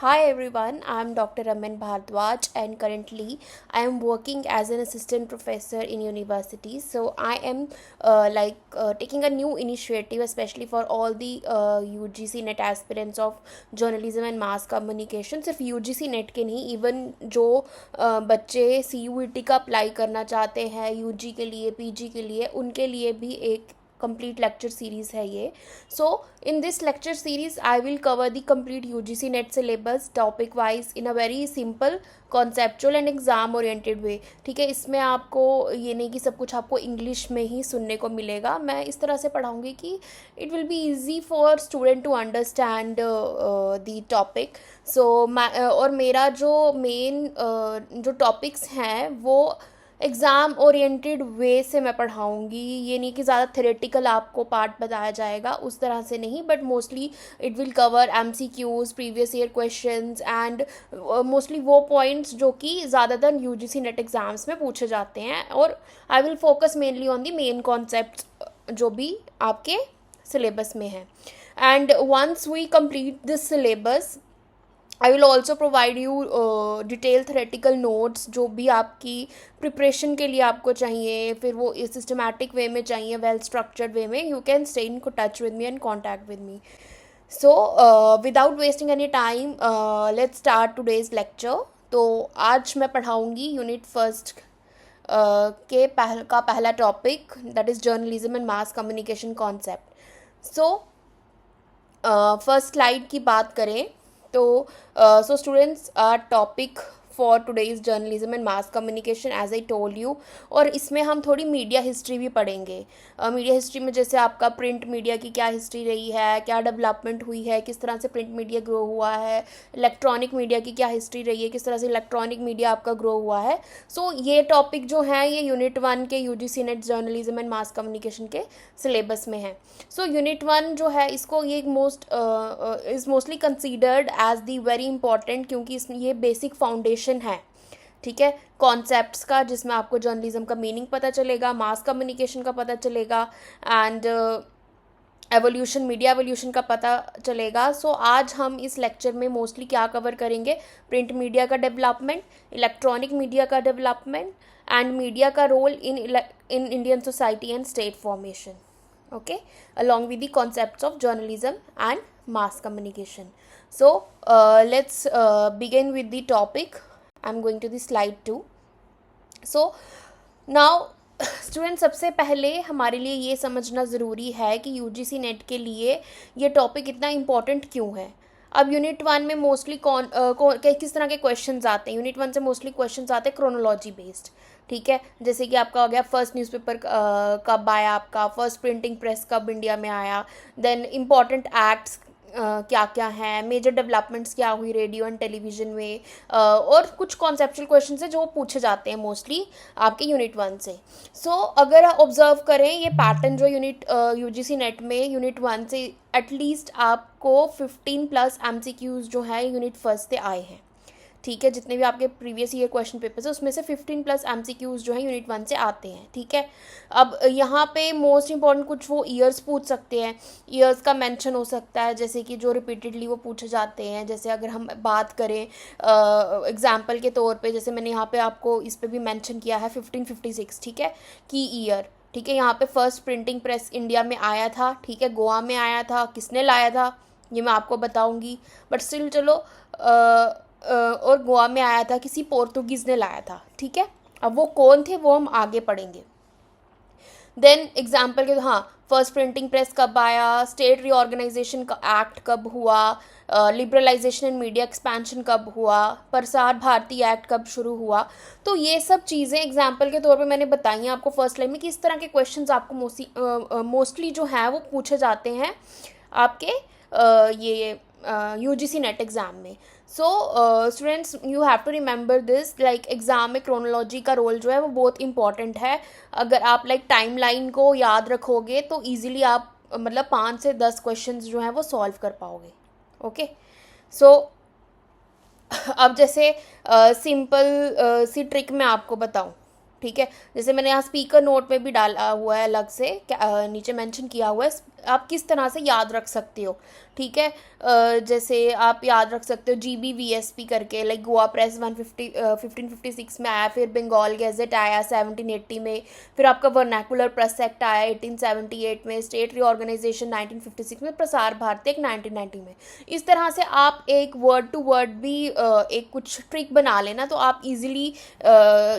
Hi everyone, I am Dr. Raman Bhardwaj and currently I am working as an assistant professor in university. So I am taking a new initiative especially for all the UGC NET aspirants of journalism and mass communication. सिर्फ UGC NET के नहीं, even जो बच्चे CUET का apply करना चाहते हैं UG के लिए PG के लिए, उनके लिए भी एक complete lecture series है ये. So in this lecture series I will cover the complete UGC NET syllabus topic wise in a very simple conceptual and exam oriented way. ठीक है, इसमें आपको ये नहीं कि सब कुछ आपको इंग्लिश में ही सुनने को मिलेगा. मैं इस तरह से पढ़ाऊँगी कि it will be easy for student to understand the topic. So और मेरा जो मेन जो टॉपिक्स हैं वो एग्ज़ाम ओरिएंटेड वे से मैं पढ़ाऊँगी. ये नहीं कि ज़्यादा थ्योरेटिकल आपको पार्ट बताया जाएगा, उस तरह से नहीं, but mostly it will cover MCQs, previous year questions and mostly वो पॉइंट्स जो कि ज़्यादातर UGC नेट एग्ज़ाम्स में पूछे जाते हैं. और I will focus mainly on the main concepts जो भी आपके सिलेबस में है. And once we complete this syllabus I will also provide you detail theoretical notes जो भी आपकी प्रिपरेशन के लिए आपको चाहिए, फिर वो सिस्टमैटिक वे में चाहिए, वेल स्ट्रक्चर्ड वे में. You can stay in touch with me and contact with me. So without wasting any time let's start today's lecture. तो आज मैं पढ़ाऊँगी यूनिट फर्स्ट के पहला topic, that is journalism and mass communication concept. So first slide की बात करें तो so students, our topic for today's journalism and mass communication as I told you. और इसमें हम थोड़ी मीडिया हिस्ट्री भी पढ़ेंगे. मीडिया हिस्ट्री में जैसे आपका प्रिंट मीडिया की क्या हिस्ट्री रही है, क्या डेवलपमेंट हुई है, किस तरह से प्रिंट मीडिया ग्रो हुआ है, इलेक्ट्रॉनिक मीडिया की क्या हिस्ट्री रही है, किस तरह से इलेक्ट्रॉनिक मीडिया आपका ग्रो हुआ है. सो ये टॉपिक जो है ये यूनिट 1 के UGC NET journalism and mass communication के सिलेबस में है. सो यूनिट 1 जो है इसको ये is mostly considered as the very important, क्योंकि इसमें ये बेसिक फाउंडेशन है. ठीक है, कॉन्सेप्ट्स का, जिसमें आपको जर्नलिज्म का मीनिंग पता चलेगा, मास कम्युनिकेशन का पता चलेगा एंड एवोल्यूशन, मीडिया एवोल्यूशन का पता चलेगा. सो आज हम इस लेक्चर में मोस्टली क्या कवर करेंगे, प्रिंट मीडिया का डेवलपमेंट, इलेक्ट्रॉनिक मीडिया का डेवलपमेंट एंड मीडिया का role in Indian society and state formation. Okay, along with the concepts of journalism and mass communication. So let's begin with the topic. I'm going to the slide 2. So now student, सबसे पहले हमारे लिए ये समझना ज़रूरी है कि UGC net के लिए ये टॉपिक इतना इम्पॉर्टेंट क्यों है. अब यूनिट 1 में मोस्टली किस तरह के क्वेश्चंस आते हैं. यूनिट 1 से मोस्टली क्वेश्चंस आते हैं क्रोनोलॉजी बेस्ड. ठीक है, जैसे कि आपका हो गया फर्स्ट न्यूज़पेपर कब आया, आपका फर्स्ट प्रिंटिंग प्रेस कब इंडिया में आया, देन इम्पॉर्टेंट एक्ट्स क्या क्या हैं, मेजर डेवलपमेंट्स क्या हुई रेडियो एंड टेलीविज़न में, और कुछ कॉन्सेप्चुअल क्वेश्चन है जो पूछे जाते हैं मोस्टली आपके यूनिट 1 से. सो अगर आप ऑब्जर्व करें ये पैटर्न जो UGC नेट में यूनिट 1 से एटलीस्ट आपको 15+ MCQs जो है यूनिट फर्स्ट से आए हैं. ठीक है, जितने भी आपके प्रीवियस ईयर क्वेश्चन पेपर्स है उसमें से 15+ MCQs जो है यूनिट 1 से आते हैं. ठीक है, अब यहाँ पे मोस्ट इंपॉर्टेंट कुछ वो ईयर्स पूछ सकते हैं, ईयर्स का मेंशन हो सकता है, जैसे कि जो रिपीटेडली वो पूछे जाते हैं. जैसे अगर हम बात करें एग्जांपल के तौर पे, जैसे मैंने यहाँ पे आपको इस पर भी मेंशन किया है 1556. ठीक है, की ईयर. ठीक है, यहाँ पे फर्स्ट प्रिंटिंग प्रेस इंडिया में आया था. ठीक है, गोवा में आया था, किसने लाया था ये मैं आपको बताऊँगी, बट स्टिल चलो और गोवा में आया था, किसी पोर्तुगीज़ ने लाया था. ठीक है, अब वो कौन थे वो हम आगे पढ़ेंगे. देन एग्जाम्पल के, हाँ, फर्स्ट प्रिंटिंग प्रेस कब आया, स्टेट रीऑर्गेनाइजेशन का एक्ट कब हुआ, लिबरलाइजेशन एंड मीडिया एक्सपेंशन कब हुआ, प्रसार भारती एक्ट कब शुरू हुआ. तो ये सब चीज़ें एग्जाम्पल के तौर पे मैंने बताई हैं आपको फर्स्ट लाइन में कि इस तरह के क्वेश्चंस आपको मोस्टली जो है वो पूछे जाते हैं आपके ये UGC नेट एग्ज़ाम में. So students, you have to remember this, like exam में क्रोनोलॉजी का रोल जो है वो बहुत इंपॉर्टेंट है. अगर आप टाइम लाइन को याद रखोगे तो ईजिली आप 5 से 10 क्वेश्चंस जो हैं वो सॉल्व कर पाओगे. ओके, सो अब जैसे सिंपल सी ट्रिक मैं आपको बताऊं. ठीक है, जैसे मैंने यहाँ स्पीकर नोट में भी डाला हुआ है अलग से, नीचे मेंशन किया हुआ है आप किस तरह से याद रख सकते हो, ठीक है। जैसे आप याद रख सकते हो GBVSP करके, लाइक गोवा प्रेस 1556 में आया, फिर बंगाल गैजेट आया 1780 में, फिर आपका वर्नैकुलर प्रेस एक्ट आया 1878 में, स्टेट रीऑर्गेनाइजेशन 1956 में, प्रसार भारती एक 1990 में। इस तरह से आप एक वर्ड टू वर्ड भी एक कुछ ट्रिक बना लेना तो आप इजीली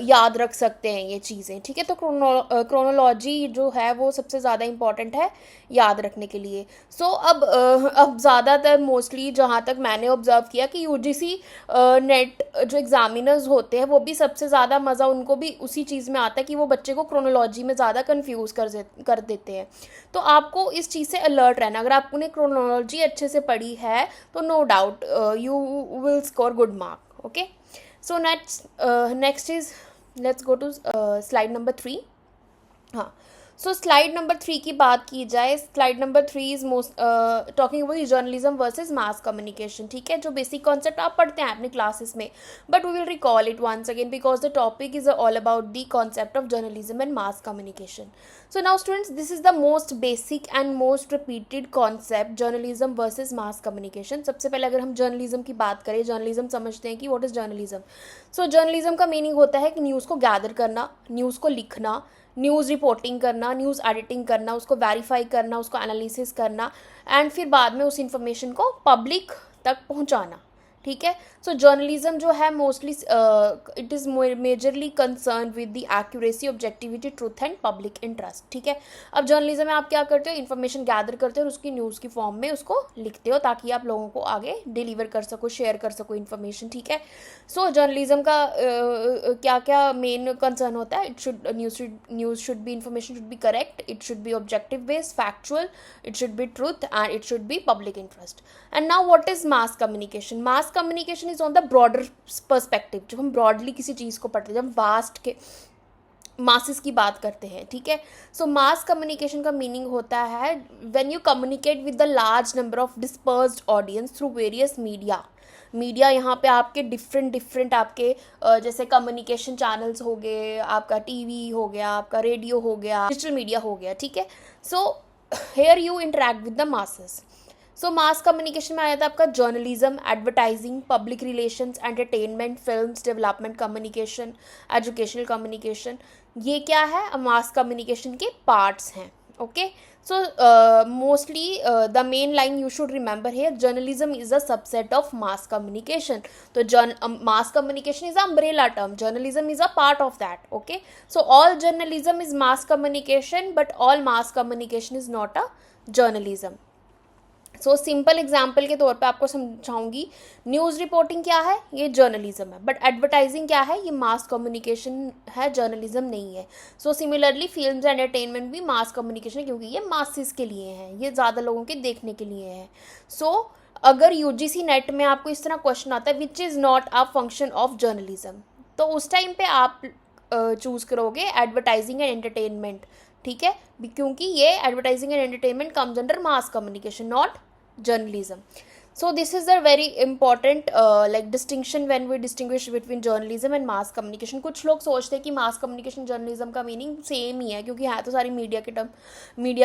याद रख सकते हैं ये चीज़ें, ठीक है। तो क्रोनोलॉजी जो है वो सबसे ज़्यादा इम्पॉर्टेंट है याद रखने के लिए। सो अब ज़्यादातर मोस्टली जहाँ तक मैंने ऑब्जर्व किया कि UGC नेट जो एग्जामिनर्स होते हैं वो भी सबसे ज़्यादा मज़ा उनको भी उसी चीज़ में आता है कि वो बच्चे को क्रोनोलॉजी में ज़्यादा कंफ्यूज कर देते हैं। तो आपको इस चीज़ से अलर्ट रहना, अगर आपने क्रोनोलॉजी अच्छे से पढ़ी है तो no doubt you will score good mark, okay. So next is let's go to slide number 3। हाँ, सो स्लाइड नंबर 3 की बात की जाए, slide number 3 is most talking about journalism versus mass communication, ठीक है। जो बेसिक कॉन्सेप्ट आप पढ़ते हैं अपने क्लासेस में, but we will recall it once again because the topic is all about the concept of journalism and mass communication. So now students, this is the most basic and most repeated concept, journalism versus mass communication. सबसे पहले अगर हम journalism की बात करें, journalism समझते हैं कि what is journalism. So journalism का मीनिंग होता है कि न्यूज़ को गैदर करना, न्यूज़ को लिखना, न्यूज़ रिपोर्टिंग करना, न्यूज़ एडिटिंग करना, उसको वेरीफाई करना, उसको एनालिसिस करना, एंड फिर बाद में उस इंफॉर्मेशन को पब्लिक तक पहुंचाना, ठीक है। सो जर्नलिज्म जो है mostly it is majorly concern with the accuracy, objectivity, truth and public interest, ठीक है। अब जर्नलिज्म में आप क्या करते हो, इन्फॉर्मेशन गैदर करते हो और उसकी न्यूज़ की फॉर्म में उसको लिखते हो ताकि आप लोगों को आगे डिलीवर कर सको, शेयर कर सको इन्फॉर्मेशन, ठीक है। सो जर्नलिज्म का क्या क्या मेन कंसर्न होता है, news should be, information should be correct, it should be objective based, factual, it should be truth and it should be public interest. And now what is mass communication? Mass communication is on the broader perspective. जब हम broadly किसी चीज़ को पढ़ते हैं, जब vast के masses की बात करते हैं, ठीक है। सो मास कम्युनिकेशन का मीनिंग होता है when you communicate with the large number of dispersed audience through various media यहाँ पे आपके डिफरेंट आपके जैसे कम्युनिकेशन चैनल्स हो गए, आपका टीवी हो गया, आपका रेडियो हो गया, डिजिटल मीडिया हो गया, ठीक है। So here you interact with the masses. So mass communication में आया था आपका journalism, advertising, public relations, entertainment, films, development communication, educational communication. ये क्या है, मास कम्युनिकेशन के पार्ट्स हैं, okay. So mostly the main line you should remember here, journalism is a subset of mass communication. तो mass communication is a umbrella term, journalism is a part of that, okay. So all journalism is mass communication but all mass communication is not a journalism. So simple example के तौर पे आपको समझाऊंगी, news reporting क्या है, ये journalism है, but advertising क्या है, ये मास कम्युनिकेशन है, जर्नलिज्म नहीं है। सो सिमिलरली फिल्म्स एंटरटेनमेंट भी मास कम्युनिकेशन है क्योंकि ये मासिस के लिए हैं, ये ज़्यादा लोगों के देखने के लिए है। सो अगर UGC नेट में आपको इस तरह क्वेश्चन आता है which is not a function of journalism, तो उस टाइम पे आप चूज़ करोगे एडवर्टाइजिंग एंड एंटरटेनमेंट, ठीक है, क्योंकि ये advertising and entertainment comes under mass communication, not journalism. So this is a very important like distinction when we distinguish between journalism and mass communication. कुछ लोग सोचते हैं कि mass communication journalism का मीनिंग सेम ही है क्योंकि है तो सारी मीडिया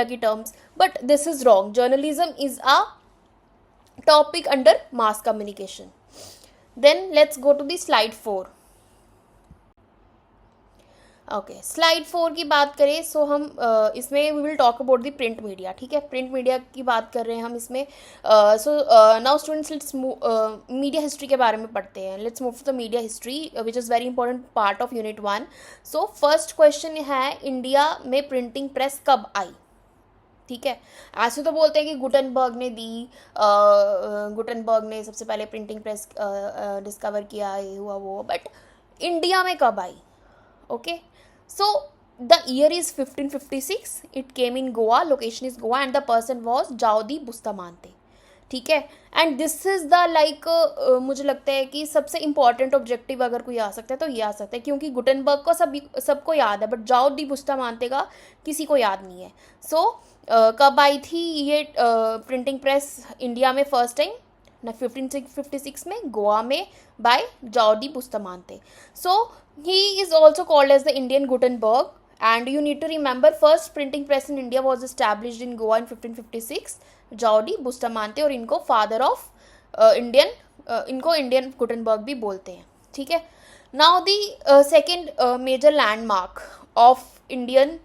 की terms, but this is wrong. Journalism is a topic under mass communication. Then let's go to the slide 4। Okay, slide 4 की बात करें सो हम इसमें we will talk about the print media, ठीक है। प्रिंट मीडिया की बात कर रहे हैं हम इसमें। So now students let's media history के बारे में पढ़ते हैं। Let's move to the media history which is very important part of unit 1। So first question है, इंडिया में प्रिंटिंग प्रेस कब आई, ठीक है। ऐसे तो बोलते हैं कि गुटनबर्ग ने दी, गुटनबर्ग ने सबसे पहले प्रिंटिंग प्रेस डिस्कवर किया, ये हुआ वो, बट इंडिया में कब आई, okay. So the year is 1556. It came in Goa. Location is Goa, and the person was Jaudi Bustamante. ठीक है। And this is the like मुझे लगता है कि सबसे इम्पॉर्टेंट ऑब्जेक्टिव अगर कोई आ सकता है तो ये आ सकता है, क्योंकि गुटनबर्ग को सबको याद है बट जाओ डी बुस्तामांते का किसी को याद नहीं है। सो कब आई थी ये प्रिंटिंग प्रेस इंडिया में फर्स्ट टाइम? 1556 में गोवा में by Joao de Bustamante. So he is also called as the Indian Gutenberg And you need to remember, first printing press in India was established in Goa in 1556. Jordi Bustamante, और इनको father of Indian, इनको Indian Gutenberg भी बोलते हैं, ठीक है. Now the second major landmark of Indian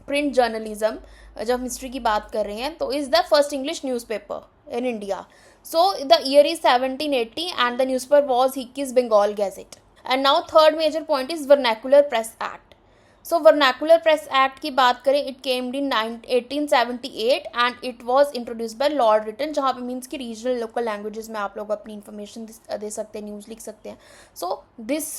print journalism, जब हम हिस्ट्री की बात कर रहे हैं, तो is the first English newspaper in India. So the year is 1780 and the newspaper was Hicky's Bengal gazette. And now third major point is vernacular press act. So vernacular press act की बात करें, it camed in 1878 and it was introduced by Lord Lytton, जहाँ पे means की regional local languages में आप लोग अपनी इन्फॉर्मेशन दे सकते हैं, न्यूज़ लिख सकते हैं. So this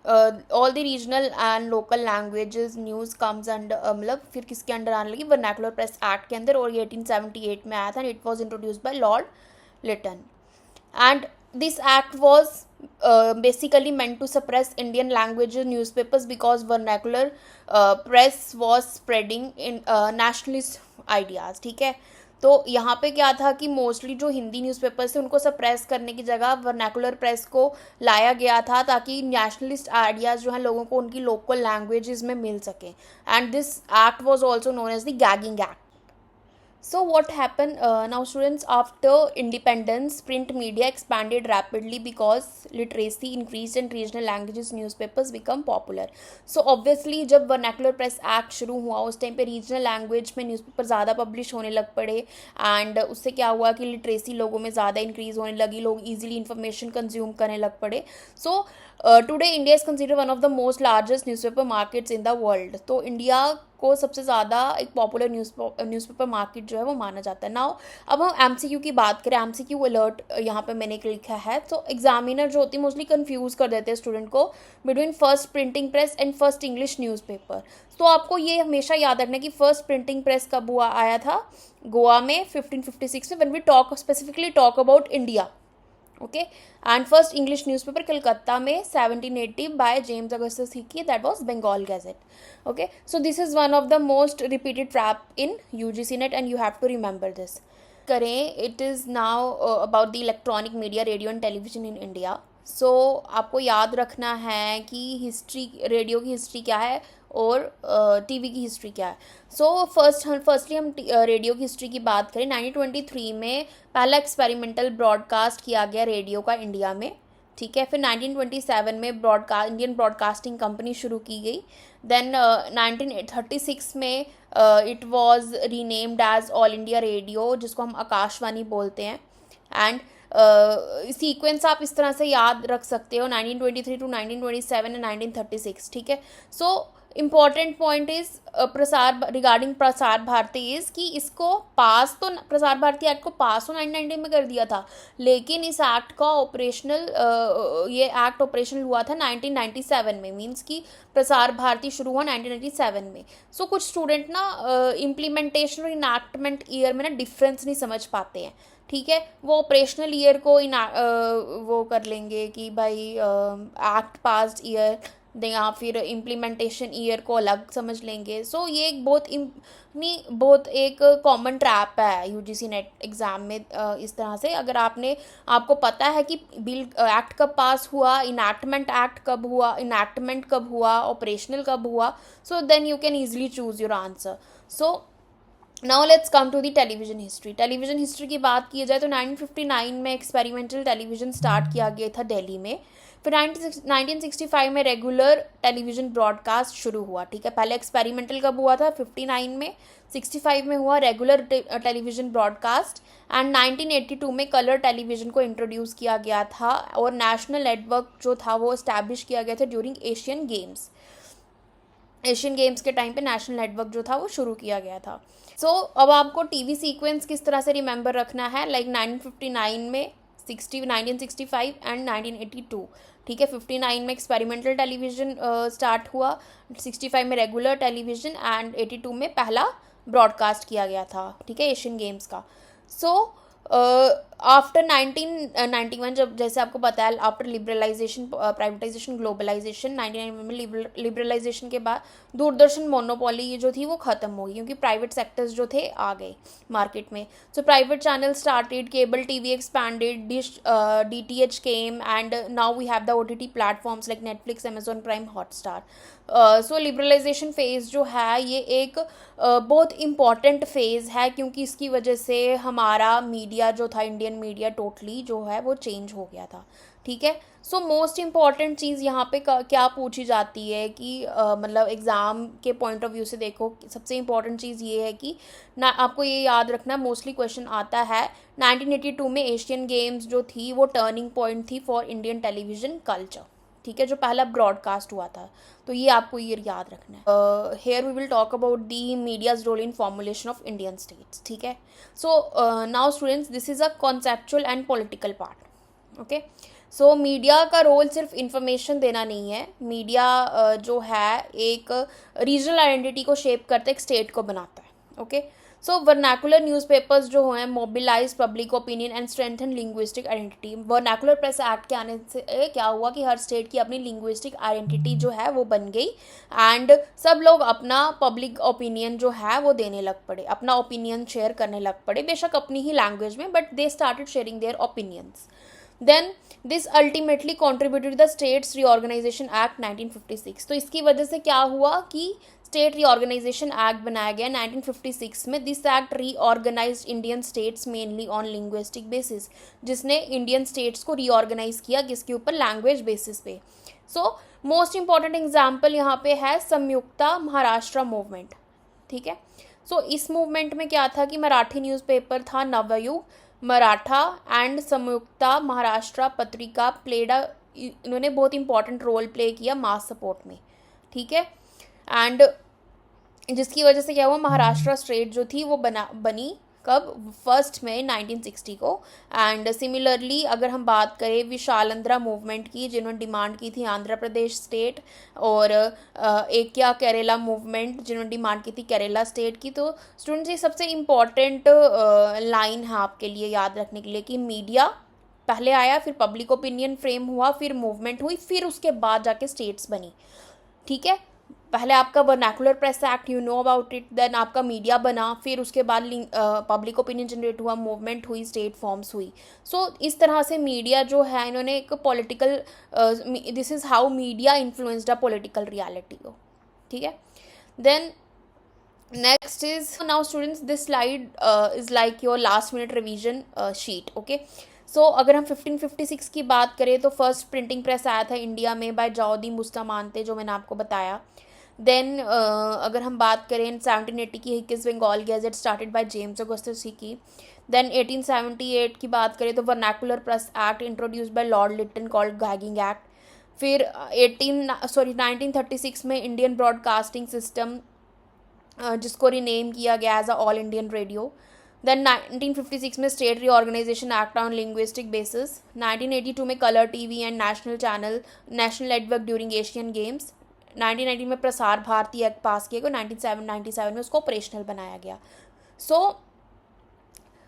all the regional and local languages news comes under, मतलब फिर किसके अंडर आने लगी, वर्नैकुलर प्रेस एक्ट के अंदर, और ये 1878 में आया था. And it was introduced by Lord Lytton. And this act was basically meant to suppress Indian language newspapers because vernacular press was spreading in nationalist ideas. ठीक है, तो यहाँ पे क्या था कि मोस्टली जो हिंदी न्यूज़पेपर्स थे उनको सप्रेस करने की जगह वर्नैकुलर प्रेस को लाया गया था, ताकि नेशनलिस्ट आइडियाज़ जो हैं लोगों को उनकी लोकल लैंग्वेजेस में मिल सकें. And this act was also known as the gagging act. So what happened now, students? After independence, print media expanded rapidly because literacy increased and regional languages newspapers become popular. So obviously जब vernacular press act शुरू हुआ उस time पे regional language में newspaper ज़्यादा publish होने लग पड़े, and उससे क्या हुआ कि literacy लोगों में ज़्यादा increase होने लगी, लोग easily information consume करने लग पड़े. So today India is considered one of the most largest newspaper markets in the world. तो इंडिया को सबसे ज़्यादा एक पॉपुलर न्यूज़पेपर मार्केट जो है वो माना जाता है. नाउ अब हम एमसीक्यू की बात करें, एमसीक्यू अलर्ट यहाँ पे मैंने लिखा है. तो एग्जामिनर जो होती है मोस्टली कंफ्यूज कर देते हैं स्टूडेंट को between first printing press and first English newspaper. तो आपको ये हमेशा याद रखना है कि फर्स्ट प्रिंटिंग प्रेस कब हुआ आया था, गोवा में 1556 में, when we talk specifically talk about India. Okay, and first English newspaper Calcutta में 1780 by James Augustus Hicky, that was Bengal gazette. Okay, so this is one of the most repeated trap in UGC NET and you have to remember this. करें, it is now about the electronic media, radio and television in India. So आपको याद रखना है कि history, radio की history क्या है और टीवी की हिस्ट्री क्या है. सो फर्स्टली हम रेडियो की हिस्ट्री की बात करें. 1923 में पहला एक्सपेरिमेंटल ब्रॉडकास्ट किया गया रेडियो का इंडिया में, ठीक है. फिर 1927 में इंडियन ब्रॉडकास्टिंग कंपनी शुरू की गई. देन 1936 में it was renamed as All India Radio, जिसको हम आकाशवाणी बोलते हैं. एंड सीक्वेंस आप इस तरह से याद रख सकते हो, 1923 टू 1927 एंड 1936, ठीक है. सो इम्पॉर्टेंट पॉइंट इज प्रसार रिगार्डिंग प्रसार भारती इज कि इसको पास तो प्रसार भारती एक्ट को पास तो 1990 में कर दिया था, लेकिन इस एक्ट का ये एक्ट ऑपरेशनल हुआ था 1997 में, मींस कि प्रसार भारती शुरू हुआ 1997 में. सो कुछ स्टूडेंट ना इम्प्लीमेंटेशन और इनैक्टमेंट ईयर में ना डिफरेंस नहीं समझ पाते हैं, ठीक है. वो ऑपरेशनल ईयर को वो कर लेंगे कि भाई एक्ट पास्ड ईयर, या फिर इम्प्लीमेंटेशन ईयर को अलग समझ लेंगे. सो ये एक बहुत एक कॉमन ट्रैप है यूजीसी नेट एग्ज़ाम में. इस तरह से अगर आपको पता है कि बिल एक्ट कब पास हुआ, इनैक्टमेंट कब हुआ, ऑपरेशनल कब हुआ, so then you can easily choose your answer. So now let's come to the television history. Television history की बात की जाए तो 1959 में एक्सपेरिमेंटल टेलीविज़न स्टार्ट किया गया था दिल्ली में. फिर 1965 में रेगुलर टेलीविज़न ब्रॉडकास्ट शुरू हुआ, ठीक है. पहले एक्सपेरिमेंटल कब हुआ था, 59 में. 65 में हुआ रेगुलर टेलीविज़न ब्रॉडकास्ट. एंड 1982 में कलर टेलीविज़न को इंट्रोड्यूस किया गया था, और नेशनल नेटवर्क जो था वो इस्टेब्लिश किया गया था ड्यूरिंग एशियन गेम्स के टाइम पे नेशनल नेटवर्क जो था वो शुरू किया गया था. सो अब आपको टीवी सीक्वेंस किस तरह से रिमेंबर रखना है, लाइक 1959 में 1965 एंड 1982, ठीक है. 59 में एक्सपेरिमेंटल टेलीविज़न स्टार्ट हुआ, 65 में रेगुलर टेलीविज़न, एंड 82 में पहला ब्रॉडकास्ट किया गया था, ठीक है, एशियन गेम्स का. सो आफ्टर 1991, जब जैसे आपको पता है आफ्टर लिबरलाइजेशन प्राइवेटाइजेशन ग्लोबलाइजेशन 1991 में लिबरलाइजेशन के बाद दूरदर्शन मोनोपोली ये जो थी वो ख़त्म हो गई, क्योंकि प्राइवेट सेक्टर्स जो थे आ गए मार्केट में. So private channel started, cable TV expanded, dish DTH came, and now we have the OTT platforms like Netflix, Amazon Prime, Hotstar. So liberalization phase जो है ये एक बहुत इम्पॉर्टेंट फेज़ है, क्योंकि इसकी वजह से हमारा मीडिया जो था, इंडियन मीडिया टोटली जो है वो चेंज हो गया था. ठीक है. सो मोस्ट इम्पॉर्टेंट चीज़ यहाँ पे क्या पूछी जाती है कि मतलब एग्ज़ाम के पॉइंट ऑफ व्यू से देखो, सबसे इम्पॉर्टेंट चीज़ ये है कि ना आपको ये याद रखना, मोस्टली क्वेश्चन आता है 1982 में एशियन गेम्स जो थी वो टर्निंग पॉइंट थी फॉर इंडियन टेलीविज़न कल्चर. ठीक है, जो पहला ब्रॉडकास्ट हुआ था, तो ये आपको ये याद रखना है. Here we will talk about the media's role in formulation of Indian states. ठीक है. So now students, this is a conceptual and political part. Okay. So media का रोल सिर्फ इंफॉर्मेशन देना नहीं है. मीडिया जो है एक रीजनल आइडेंटिटी को शेप करता है, एक स्टेट को बनाता है. ओके. सो वर्नाकुलर न्यूज़पेपर्स जो हैं mobilize public opinion and strengthen linguistic identity. Vernacular press act के आने से क्या हुआ कि हर स्टेट की अपनी लिंग्विस्टिक आइडेंटिटी जो है वो बन गई, एंड सब लोग अपना पब्लिक ओपिनियन जो है वो देने लग पड़े, अपना ओपिनियन शेयर करने लग पड़े, बेशक अपनी ही लैंग्वेज में, but they started sharing their opinions. Then this ultimately contributed the states reorganisation act 1956. तो इसकी वजह से क्या हुआ कि स्टेट रीऑर्गेनाइजेशन एक्ट बनाया गया 1956 में. This act reorganize Indian states mainly on linguistic basis, जिसने इंडियन स्टेट्स को रीऑर्गेनाइज किया किसके ऊपर, लैंग्वेज बेसिस पे. सो मोस्ट इंपॉर्टेंट एग्जाम्पल यहाँ पे है संयुक्ता महाराष्ट्र मूवमेंट. ठीक है. सो इस मूवमेंट में क्या था कि मराठी न्यूज़पेपर था नवयुग, मराठा एंड संयुक्ता महाराष्ट्र पत्रिका प्लेड इन्होंने बहुत इंपॉर्टेंट रोल प्ले किया मास सपोर्ट में. ठीक है. एंड जिसकी वजह से क्या हुआ, महाराष्ट्र स्टेट जो थी वो बनी कब, 1 मई 1960 को. एंड सिमिलरली अगर हम बात करें विशालांध्र मूवमेंट की, जिन्होंने डिमांड की थी आंध्र प्रदेश स्टेट, और एक क्या केरला मूवमेंट जिन्होंने डिमांड की थी केरला स्टेट की. तो स्टूडेंट्स ये सबसे इम्पॉर्टेंट लाइन है आपके लिए याद रखने के लिए कि मीडिया पहले आया, फिर पब्लिक ओपिनियन फ्रेम हुआ, फिर मूवमेंट हुई, फिर उसके बाद जाके स्टेट्स बनी. ठीक है. पहले आपका vernacular press act, you know about it, then आपका मीडिया बना, फिर उसके बाद पब्लिक ओपिनियन जनरेट हुआ, मूवमेंट हुई, स्टेट फॉर्म्स हुई. सो इस तरह से मीडिया जो है इन्होंने एक political, this is how media influenced a political reality को. ठीक है. Then next is now students, this slide is like your last minute revision sheet. Okay. So अगर हम 1556 की बात करें तो फर्स्ट प्रिंटिंग प्रेस आया था इंडिया में बाय जाउद्दीन बुस्तामांते, जो मैंने आपको बताया. देन अगर हम बात करें 1780 की Hicky's Bengal gazette started by James Augustus Hicky. Then 1878 की बात करें तो vernacular press act introduced by Lord Lytton called gagging act. फिर 1936 में इंडियन ब्रॉडकास्टिंग सिस्टम, जिसको रीनेम किया गया as a all Indian radio. Then 1956 में state reorganisation act on linguistic basis. 1982 में colour TV and national network during Asian games. 1990 में प्रसार Bharati act पास किया गया, 1997 में उसको ऑपरेशनल बनाया गया. सो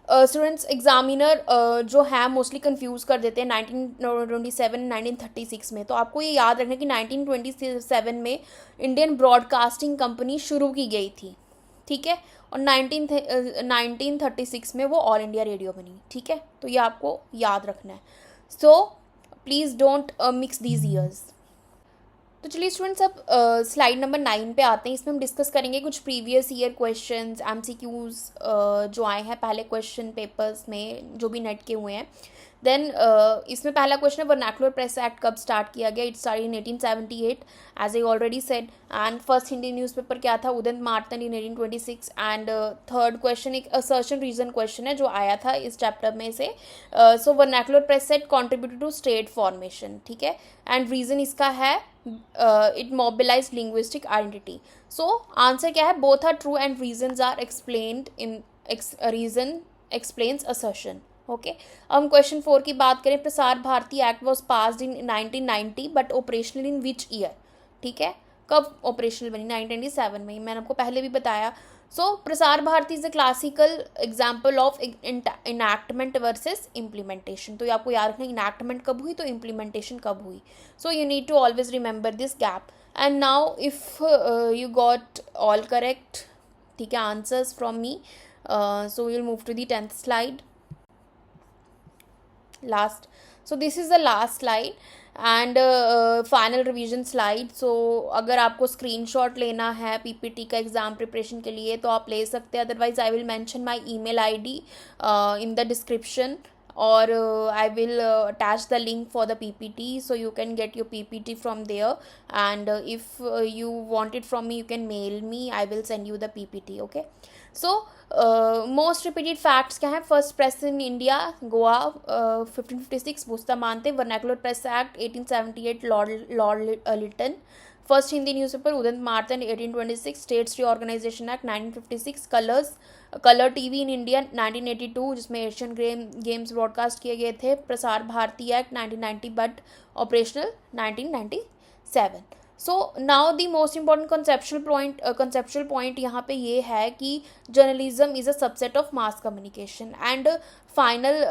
स्टूडेंट्स एग्जामिनर जो है मोस्टली कंफ्यूज कर देते हैं 1927 1936 में. तो आपको ये याद रखना कि 1927 में इंडियन ब्रॉडकास्टिंग कंपनी शुरू की गई थी. ठीक है. और 1936 में वो ऑल इंडिया रेडियो बनी. ठीक है. तो ये आपको याद रखना है. So please don't mix these years. तो चलिए स्टूडेंट्स, अब स्लाइड नंबर 9 पे आते हैं. इसमें हम डिस्कस करेंगे कुछ प्रीवियस ईयर क्वेश्चंस, MCQs जो आए हैं पहले क्वेश्चन पेपर्स में, जो भी नेट के हुए हैं. देन इसमें पहला क्वेश्चन है वर्नाकुलर प्रेस एक्ट कब स्टार्ट किया गया. It start in 1878 as I already said. And first Hindi newspaper क्या था, Udant Martand in 1826. And third question एक असर्शन रीजन क्वेश्चन है जो आया था इस चैप्टर में से. So vernacular press act contributed to state formation. ठीक है. एंड रीज़न इसका है it mobilized linguistic identity. So answer क्या है, both are true and reasons are explained in reason explains assertion. Okay. अब हम क्वेश्चन 4 की बात करें. Prasar Bharati act was passed in 1990 but operational in which year. ठीक है. कब ऑपरेशनल बनी, 1997 में. मैंने आपको पहले भी बताया so Prasar Bharati is a classical example of enactment versus implementation. तो ये आपको याद रखना, इनैक्टमेंट कब हुई तो इम्प्लीमेंटेशन कब हुई. So you need to always remember this gap. And now if you got all correct, ठीक है, answers from me, so we'll move to the 10th slide, last. So this is the last slide and final revision slide. So अगर आपको screenshot लेना है PPT का exam preparation के लिए तो आप ले सकते हैं, otherwise I will mention my email ID in the description, or I will attach the link for the PPT, so you can get your PPT from there. And if you want it from me, you can mail me, I will send you the PPT. Okay, so most repeated facts क्या हैं. First press in India Goa 1556 Bustamante. Vernacular press act 1878 Lord Lytton. First Hindi newspaper Udant Martand 1826. States reorganisation act 1956. Colour TV in India 1982 जिसमें Asian games broadcast किए गए थे. Prasar Bharati act 1990 but operational 1997. So now the most important conceptual point यहाँ पे ये है कि journalism is a subset of mass communication. And final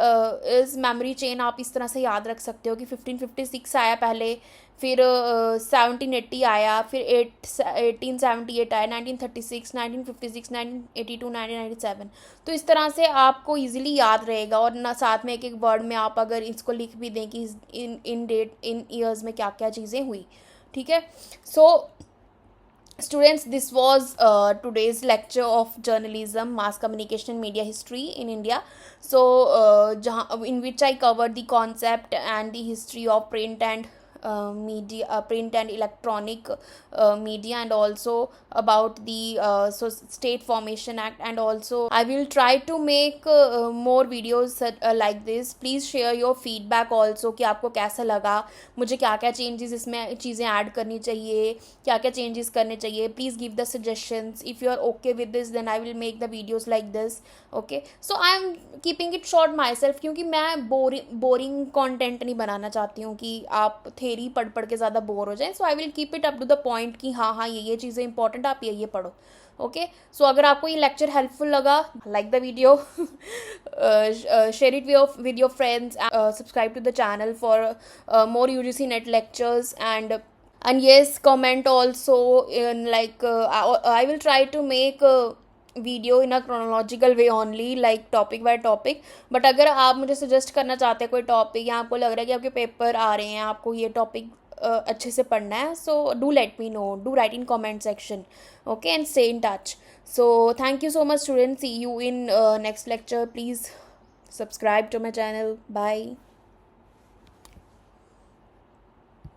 is memory chain. आप इस तरह से याद रख सकते हो कि 1556 आया पहले, फिर 1780 आया, फिर 1878 आया, 1936, 1956, 1982, 1997. तो इस तरह से आपको इजीली याद रहेगा. और ना साथ में एक एक वर्ड में आप अगर इसको लिख भी दें कि इन डेट इन ईयर्स में क्या क्या चीज़ें हुई, ठीक है. सो students, this was today's lecture of journalism, mass communication, media history in India. So in which I covered the concept and the history of print and media, print and electronic media, and also about the state formation act. And also I will try to make more videos like this. Please share your feedback also कि आपको कैसा लगा, मुझे क्या क्या changes इसमें चीज़ें add करनी चाहिए, क्या क्या चेंजेस करने चाहिए. Please give the suggestions. If you are okay with this then I will make the videos like this. Okay, so I am keeping it short myself, क्योंकि मैं बोरिंग कॉन्टेंट नहीं बनाना चाहती हूँ कि आप थेरी पढ़ के ज़्यादा बोर हो जाएं. So I will keep it up to the point कि हाँ ये चीज़ें इंपॉर्टेंट, आप ये पढ़ो. ओके, सो अगर आपको ये लेक्चर हेल्पफुल लगा, like the video, share it with your friends, subscribe to the channel for more UGC net lectures, and yes, comment also in like I will try to make video in a chronological way only, like topic by topic. But अगर आप मुझे suggest करना चाहते हैं कोई topic, या आपको लग रहा है कि आपके पेपर आ रहे हैं, आपको ये टॉपिक अच्छे से पढ़ना है, so do let me know, do right in comment section. Okay, and stay in touch. So thank you so much, students. See you in next lecture. Please subscribe to my channel. Bye.